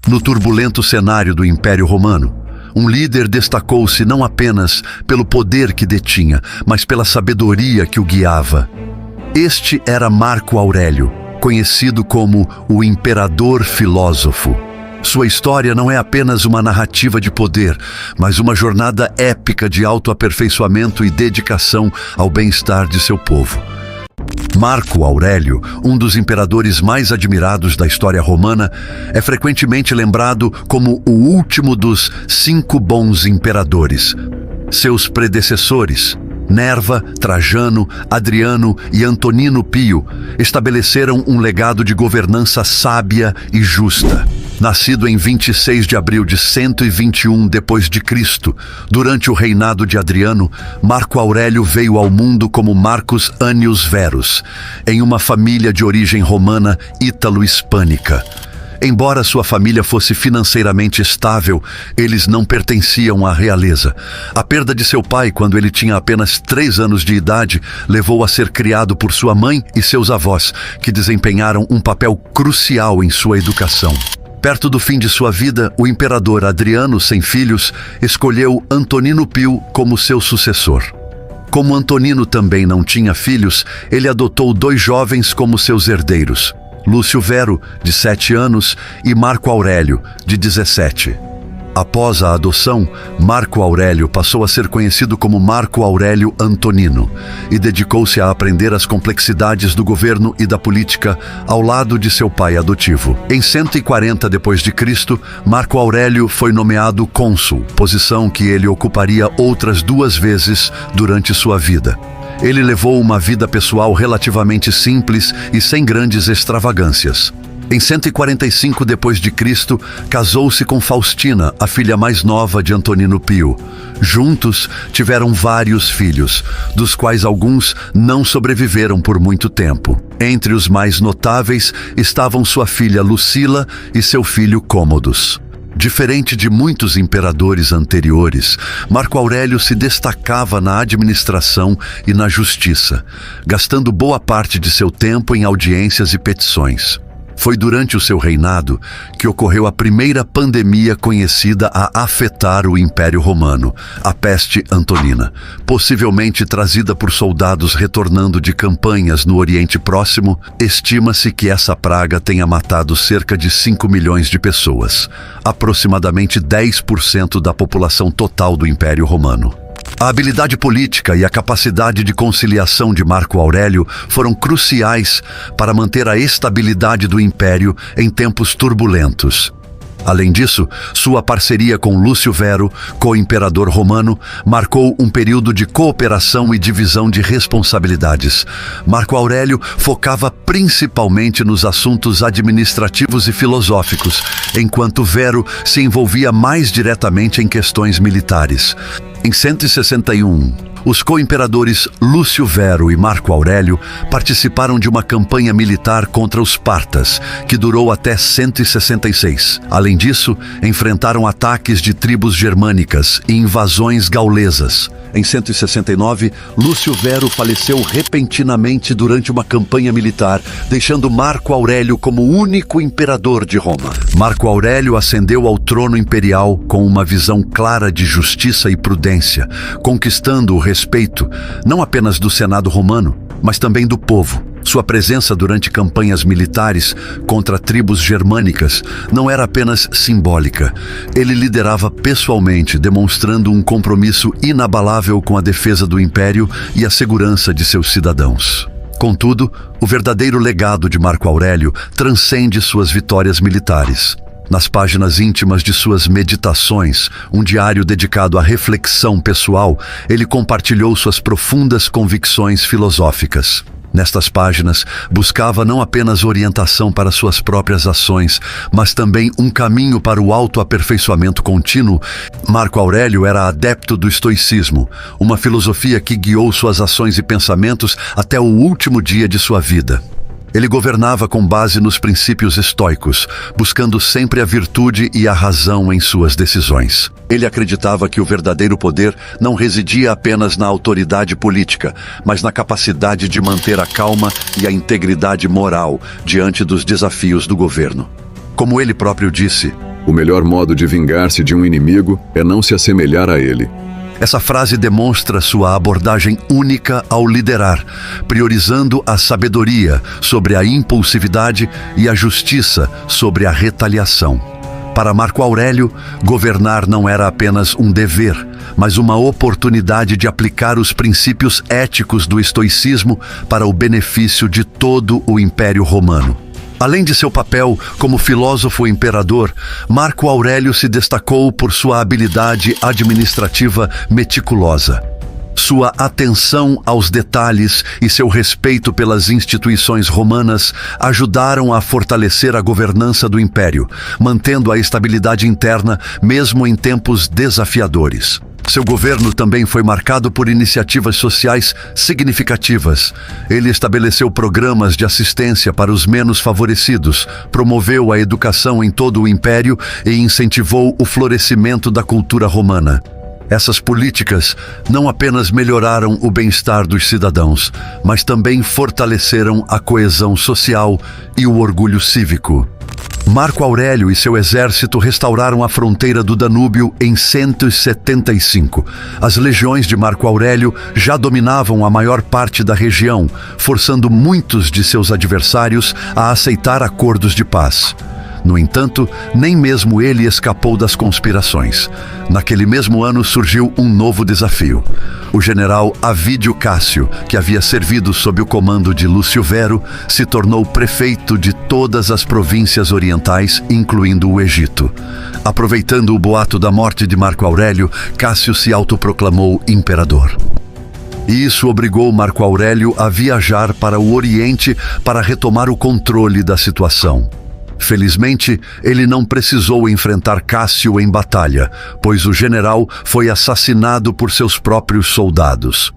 No turbulento cenário do Império Romano, um líder destacou-se não apenas pelo poder que detinha, mas pela sabedoria que o guiava. Este era Marco Aurélio, conhecido como o Imperador Filósofo. Sua história não é apenas uma narrativa de poder, mas uma jornada épica de autoaperfeiçoamento e dedicação ao bem-estar de seu povo. Marco Aurélio, um dos imperadores mais admirados da história romana, é frequentemente lembrado como o último dos 5 bons imperadores. Seus predecessores, Nerva, Trajano, Adriano e Antonino Pio, estabeleceram um legado de governança sábia e justa. Nascido em 26 de abril de 121 d.C., durante o reinado de Adriano, Marco Aurélio veio ao mundo como Marcus Annius Verus, em uma família de origem romana ítalo-hispânica. Embora sua família fosse financeiramente estável, eles não pertenciam à realeza. A perda de seu pai, quando ele tinha apenas 3 anos de idade, levou a ser criado por sua mãe e seus avós, que desempenharam um papel crucial em sua educação. Perto do fim de sua vida, o imperador Adriano, sem filhos, escolheu Antonino Pio como seu sucessor. Como Antonino também não tinha filhos, ele adotou 2 jovens como seus herdeiros: Lúcio Vero, de 7 anos, e Marco Aurélio, de 17. Após a adoção, Marco Aurélio passou a ser conhecido como Marco Aurélio Antonino e dedicou-se a aprender as complexidades do governo e da política ao lado de seu pai adotivo. Em 140 d.C., Marco Aurélio foi nomeado cônsul, posição que ele ocuparia outras 2 vezes durante sua vida. Ele levou uma vida pessoal relativamente simples e sem grandes extravagâncias. Em 145 d.C., casou-se com Faustina, a filha mais nova de Antonino Pio. Juntos, tiveram vários filhos, dos quais alguns não sobreviveram por muito tempo. Entre os mais notáveis estavam sua filha Lucila e seu filho Cômodos. Diferente de muitos imperadores anteriores, Marco Aurélio se destacava na administração e na justiça, gastando boa parte de seu tempo em audiências e petições. Foi durante o seu reinado que ocorreu a primeira pandemia conhecida a afetar o Império Romano, a peste antonina. Possivelmente trazida por soldados retornando de campanhas no Oriente Próximo, estima-se que essa praga tenha matado cerca de 5 milhões de pessoas, aproximadamente 10% da população total do Império Romano. A habilidade política e a capacidade de conciliação de Marco Aurélio foram cruciais para manter a estabilidade do império em tempos turbulentos. Além disso, sua parceria com Lúcio Vero, co-imperador romano, marcou um período de cooperação e divisão de responsabilidades. Marco Aurélio focava principalmente nos assuntos administrativos e filosóficos, enquanto Vero se envolvia mais diretamente em questões militares. Em 161, os co-imperadores Lúcio Vero e Marco Aurélio participaram de uma campanha militar contra os partas, que durou até 166. Além disso, enfrentaram ataques de tribos germânicas e invasões gaulesas. Em 169, Lúcio Vero faleceu repentinamente durante uma campanha militar, deixando Marco Aurélio como único imperador de Roma. Marco Aurélio ascendeu ao trono imperial com uma visão clara de justiça e prudência, conquistando o respeito não apenas do Senado romano, mas também do povo. Sua presença durante campanhas militares contra tribos germânicas não era apenas simbólica. Ele liderava pessoalmente, demonstrando um compromisso inabalável com a defesa do império e a segurança de seus cidadãos. Contudo, o verdadeiro legado de Marco Aurélio transcende suas vitórias militares. Nas páginas íntimas de suas meditações, um diário dedicado à reflexão pessoal, ele compartilhou suas profundas convicções filosóficas. Nestas páginas, buscava não apenas orientação para suas próprias ações, mas também um caminho para o autoaperfeiçoamento contínuo. Marco Aurélio era adepto do estoicismo, uma filosofia que guiou suas ações e pensamentos até o último dia de sua vida. Ele governava com base nos princípios estoicos, buscando sempre a virtude e a razão em suas decisões. Ele acreditava que o verdadeiro poder não residia apenas na autoridade política, mas na capacidade de manter a calma e a integridade moral diante dos desafios do governo. Como ele próprio disse, O melhor modo de vingar-se de um inimigo é não se assemelhar a ele. Essa frase demonstra sua abordagem única ao liderar, priorizando a sabedoria sobre a impulsividade e a justiça sobre a retaliação. Para Marco Aurélio, governar não era apenas um dever, mas uma oportunidade de aplicar os princípios éticos do estoicismo para o benefício de todo o Império Romano. Além de seu papel como filósofo imperador, Marco Aurélio se destacou por sua habilidade administrativa meticulosa. Sua atenção aos detalhes e seu respeito pelas instituições romanas ajudaram a fortalecer a governança do império, mantendo a estabilidade interna mesmo em tempos desafiadores. Seu governo também foi marcado por iniciativas sociais significativas. Ele estabeleceu programas de assistência para os menos favorecidos, promoveu a educação em todo o império e incentivou o florescimento da cultura romana. Essas políticas não apenas melhoraram o bem-estar dos cidadãos, mas também fortaleceram a coesão social e o orgulho cívico. Marco Aurélio e seu exército restauraram a fronteira do Danúbio em 175. As legiões de Marco Aurélio já dominavam a maior parte da região, forçando muitos de seus adversários a aceitar acordos de paz. No entanto, nem mesmo ele escapou das conspirações. Naquele mesmo ano surgiu um novo desafio. O general Avídio Cássio, que havia servido sob o comando de Lúcio Vero, se tornou prefeito de todas as províncias orientais, incluindo o Egito. Aproveitando o boato da morte de Marco Aurélio, Cássio se autoproclamou imperador. E isso obrigou Marco Aurélio a viajar para o Oriente para retomar o controle da situação. Felizmente, ele não precisou enfrentar Cássio em batalha, pois o general foi assassinado por seus próprios soldados.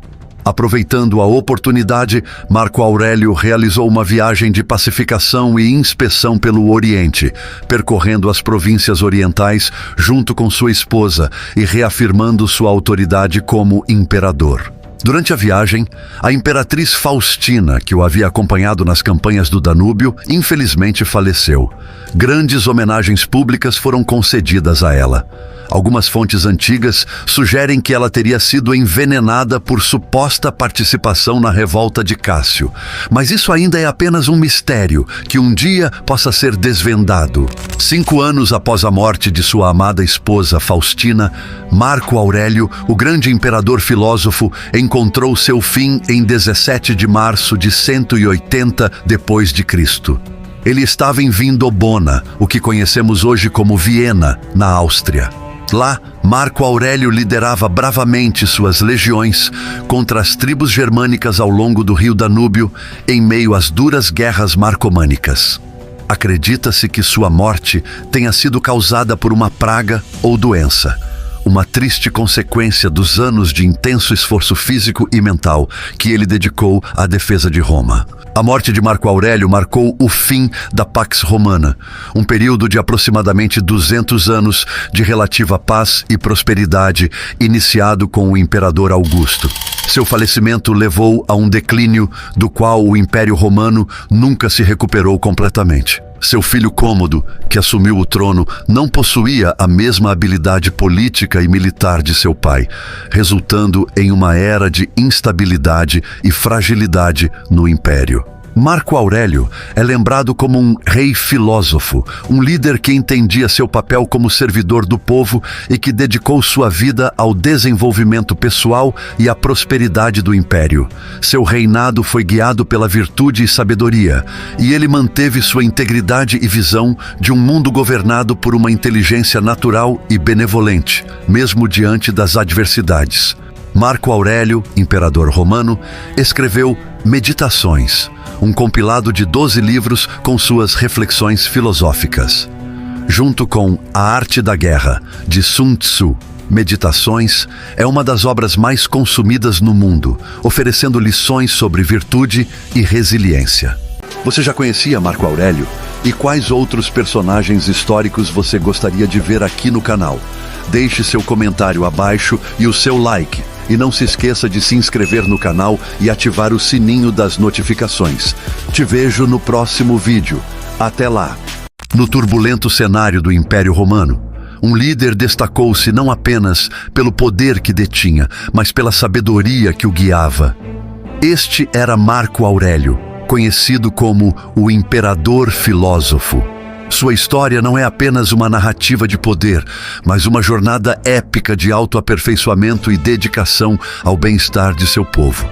Aproveitando a oportunidade, Marco Aurélio realizou uma viagem de pacificação e inspeção pelo Oriente, percorrendo as províncias orientais junto com sua esposa e reafirmando sua autoridade como imperador. Durante a viagem, a imperatriz Faustina, que o havia acompanhado nas campanhas do Danúbio, infelizmente faleceu. Grandes homenagens públicas foram concedidas a ela. Algumas fontes antigas sugerem que ela teria sido envenenada por suposta participação na revolta de Cássio. Mas isso ainda é apenas um mistério que um dia possa ser desvendado. 5 anos após a morte de sua amada esposa Faustina, Marco Aurélio, o grande imperador filósofo, encontrou seu fim em 17 de março de 180 d.C. Ele estava em Vindobona, o que conhecemos hoje como Viena, na Áustria. Lá, Marco Aurélio liderava bravamente suas legiões contra as tribos germânicas ao longo do rio Danúbio, em meio às duras guerras marcomânicas. Acredita-se que sua morte tenha sido causada por uma praga ou doença, uma triste consequência dos anos de intenso esforço físico e mental que ele dedicou à defesa de Roma. A morte de Marco Aurélio marcou o fim da Pax Romana, um período de aproximadamente 200 anos de relativa paz e prosperidade, iniciado com o imperador Augusto. Seu falecimento levou a um declínio do qual o Império Romano nunca se recuperou completamente. Seu filho Cômodo, que assumiu o trono, não possuía a mesma habilidade política e militar de seu pai, resultando em uma era de instabilidade e fragilidade no império. Marco Aurélio é lembrado como um rei filósofo, um líder que entendia seu papel como servidor do povo e que dedicou sua vida ao desenvolvimento pessoal e à prosperidade do império. Seu reinado foi guiado pela virtude e sabedoria, e ele manteve sua integridade e visão de um mundo governado por uma inteligência natural e benevolente, mesmo diante das adversidades. Marco Aurélio, imperador romano, escreveu Meditações, um compilado de 12 livros com suas reflexões filosóficas. Junto com A Arte da Guerra, de Sun Tzu, Meditações é uma das obras mais consumidas no mundo, oferecendo lições sobre virtude e resiliência. Você já conhecia Marco Aurélio? E quais outros personagens históricos você gostaria de ver aqui no canal? Deixe seu comentário abaixo e o seu like. E não se esqueça de se inscrever no canal e ativar o sininho das notificações. Te vejo no próximo vídeo. Até lá! No turbulento cenário do Império Romano, um líder destacou-se não apenas pelo poder que detinha, mas pela sabedoria que o guiava. Este era Marco Aurélio, conhecido como o Imperador Filósofo. Sua história não é apenas uma narrativa de poder, mas uma jornada épica de autoaperfeiçoamento e dedicação ao bem-estar de seu povo.